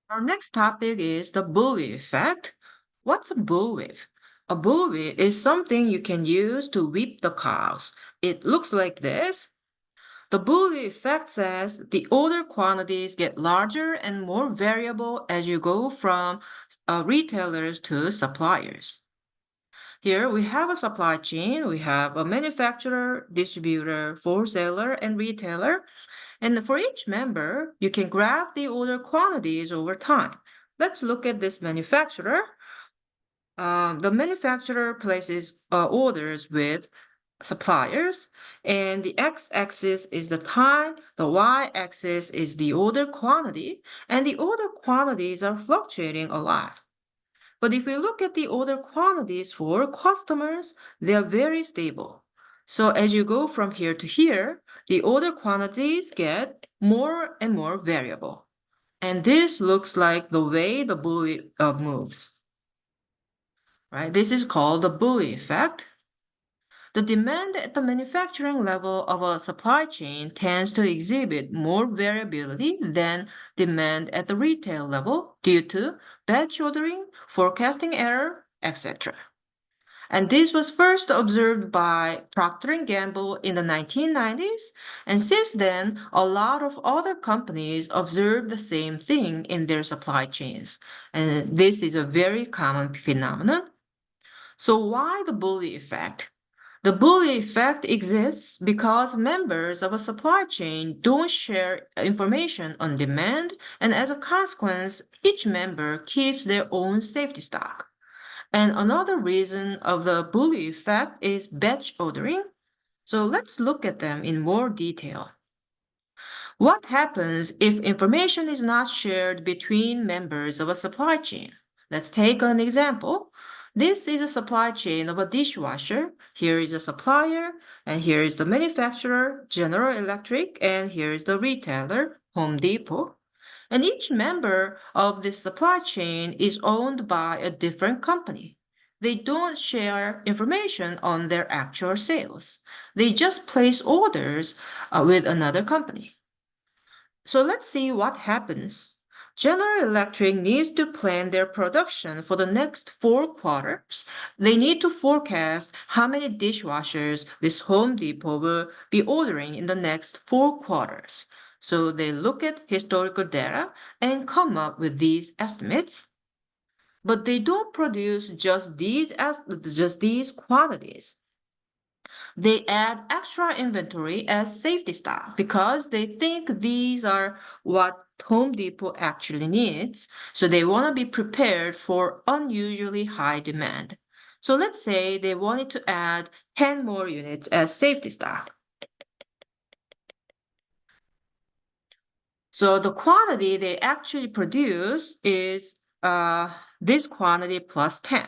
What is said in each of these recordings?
Our next topic is the bullwhip effect. What's a bullwhip? A bullwhip is something you can use to whip the cows. It looks like this. The bullwhip effect says the order quantities get larger and more variable as you go from retailers to suppliers. Here we have a supply chain. We have a manufacturer, distributor, wholesaler, and retailer. And for each member, you can graph the order quantities over time. Let's look at this manufacturer. The manufacturer places orders with suppliers, and the x-axis is the time, the y-axis is the order quantity, and the order quantities are fluctuating a lot. But if we look at the order quantities for customers, they are very stable. So as you go from here to here, the order quantities get more and more variable. And this looks like the way the buoy moves, right? This is called the buoy effect. The demand at the manufacturing level of a supply chain tends to exhibit more variability than demand at the retail level due to batch ordering, forecasting error, etc. And this was first observed by Procter & Gamble in the 1990s, and since then, a lot of other companies observed the same thing in their supply chains. And this is a very common phenomenon. So why the bully effect? The bully effect exists because members of a supply chain don't share information on demand, and as a consequence, each member keeps their own safety stock. And another reason of the bully effect is batch ordering. So let's look at them in more detail. What happens if information is not shared between members of a supply chain? Let's take an example. This is a supply chain of a dishwasher. Here is a supplier, and here is the manufacturer, General Electric, and here is the retailer, Home Depot. And each member of this supply chain is owned by a different company. They don't share information on their actual sales. They just place orders with another company. So let's see what happens. General Electric needs to plan their production for the next 4 quarters. They need to forecast how many dishwashers this Home Depot will be ordering in the next 4 quarters. So they look at historical data and come up with these estimates. But they don't produce just these quantities. They add extra inventory as safety stock because they think these are what Home Depot actually needs. So they want to be prepared for unusually high demand. So let's say they wanted to add 10 more units as safety stock. So the quantity they actually produce is this quantity plus 10.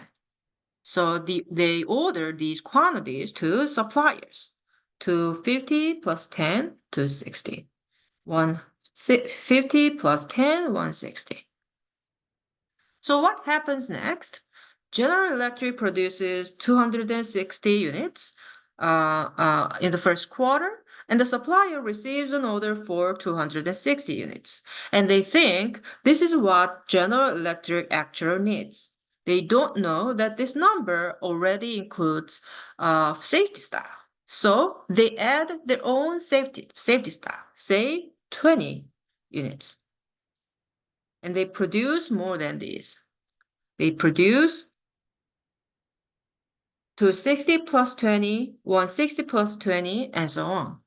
So they order these quantities to suppliers to 50 plus 10 to 60. 50 plus 10, 160. So what happens next? General Electric produces 260 units in the first quarter, and the supplier receives an order for 260 units. And they think this is what General Electric actually needs. They don't know that this number already includes safety stock. So they add their own safety stock, say 20 units. And they produce more than these. They produce 260 plus 20, 160 plus 20, and so on.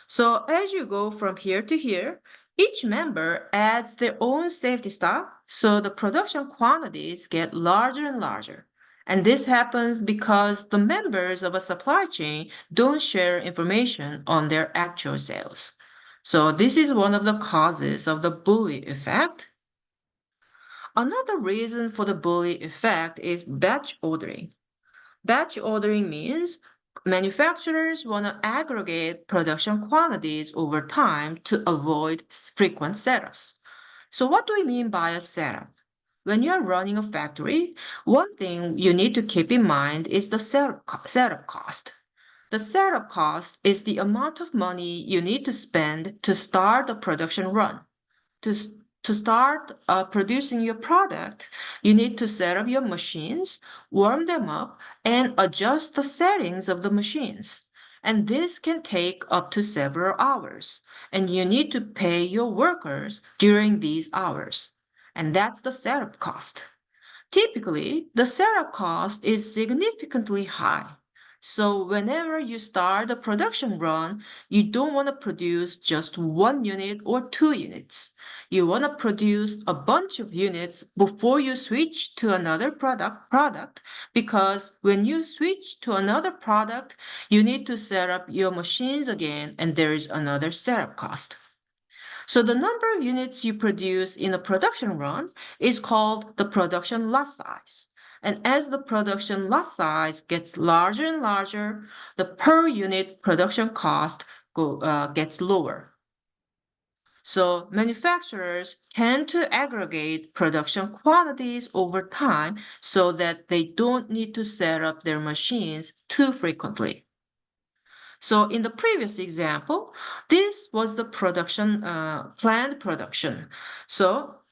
So as you go from here to here, each member adds their own safety stock, so the production quantities get larger and larger. And this happens because the members of a supply chain don't share information on their actual sales. So this is one of the causes of the buoy effect. Another reason for the buoy effect is batch ordering. Batch ordering means manufacturers want to aggregate production quantities over time to avoid frequent setups. So what do we mean by a setup? When you're running a factory, one thing you need to keep in mind is the setup cost. The setup cost is the amount of money you need to spend to start a production run. To, To start producing your product, you need to set up your machines, warm them up, and adjust the settings of the machines. And this can take up to several hours. And you need to pay your workers during these hours. And that's the setup cost. Typically, the setup cost is significantly high. So whenever you start a production run, you don't want to produce just one unit or two units. You want to produce a bunch of units before you switch to another product because when you switch to another product, you need to set up your machines again and there is another setup cost. So the number of units you produce in a production run is called the production lot size. And as the production lot size gets larger and larger, the per unit production cost gets lower. So manufacturers tend to aggregate production quantities over time so that they don't need to set up their machines too frequently. So in the previous example, this was the planned production.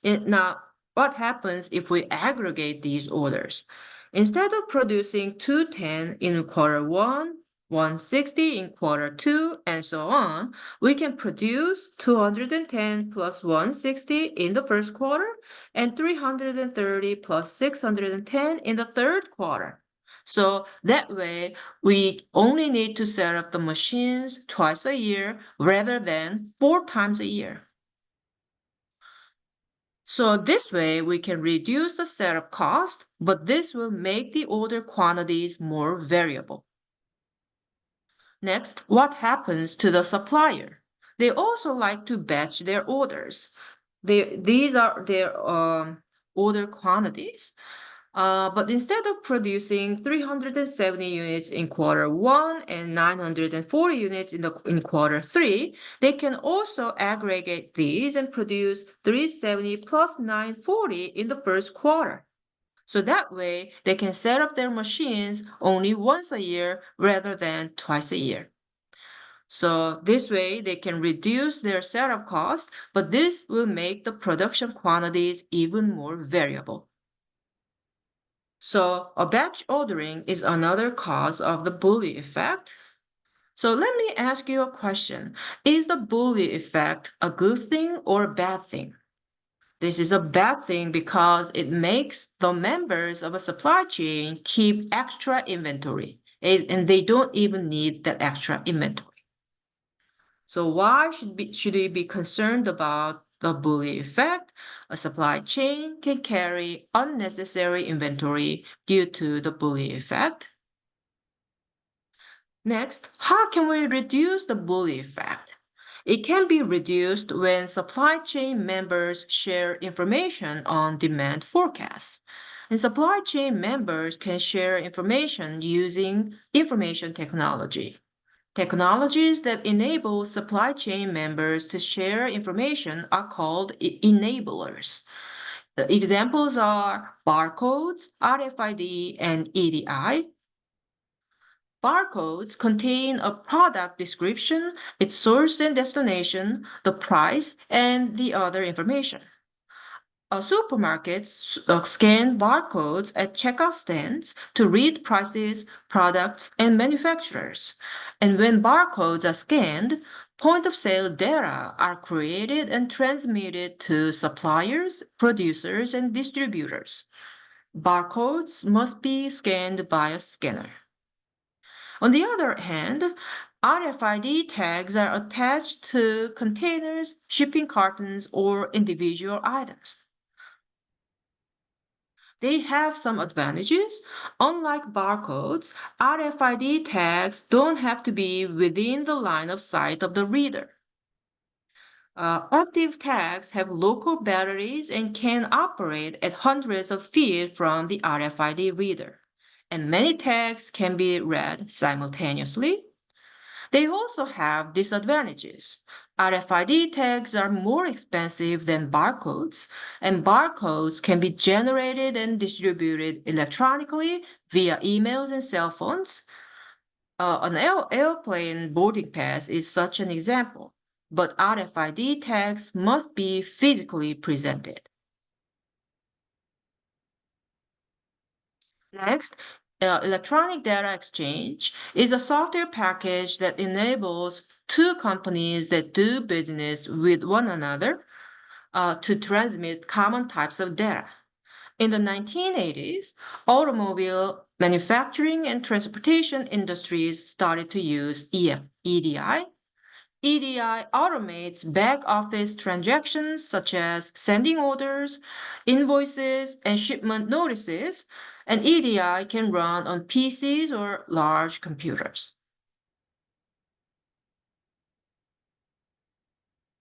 Now, what happens if we aggregate these orders? Instead of producing 210 in quarter one, 160 in quarter two, and so on, we can produce 210 plus 160 in the first quarter and 330 plus 610 in the third quarter. So that way, we only need to set up the machines twice a year rather than 4 times a year. So this way we can reduce the setup cost, but this will make the order quantities more variable. Next, what happens to the supplier? They also like to batch their orders. These are their order quantities. But instead of producing 370 units in quarter one and 940 units in quarter three, they can also aggregate these and produce 370 plus 940 in the first quarter. So that way, they can set up their machines only once a year rather than twice a year. So this way, they can reduce their setup cost, but this will make the production quantities even more variable. So a batch ordering is another cause of the bully effect. So let me ask you a question. Is the bully effect a good thing or a bad thing? This is a bad thing because it makes the members of a supply chain keep extra inventory, and they don't even need that extra inventory. So why should we be concerned about the bully effect? A supply chain can carry unnecessary inventory due to the bully effect. Next, how can we reduce the bully effect? It can be reduced when supply chain members share information on demand forecasts. And supply chain members can share information using information technology. Technologies that enable supply chain members to share information are called enablers. The examples are barcodes, RFID, and EDI. Barcodes contain a product description, its source and destination, the price, and the other information. Supermarkets scan barcodes at checkout stands to read prices, products, and manufacturers. And when barcodes are scanned, point of sale data are created and transmitted to suppliers, producers, and distributors. Barcodes must be scanned by a scanner. On the other hand, RFID tags are attached to containers, shipping cartons, or individual items. They have some advantages. Unlike barcodes, RFID tags don't have to be within the line of sight of the reader. Active tags have local batteries and can operate at hundreds of feet from the RFID reader. And many tags can be read simultaneously. They also have disadvantages. RFID tags are more expensive than barcodes, and barcodes can be generated and distributed electronically via emails and cell phones. An airplane boarding pass is such an example. but RFID tags must be physically presented. Next, electronic data exchange is a software package that enables two companies that do business with one another to transmit common types of data. In the 1980s, automobile manufacturing and transportation industries started to use EDI. EDI automates back office transactions such as sending orders, invoices, and shipment notices, and EDI can run on PCs or large computers.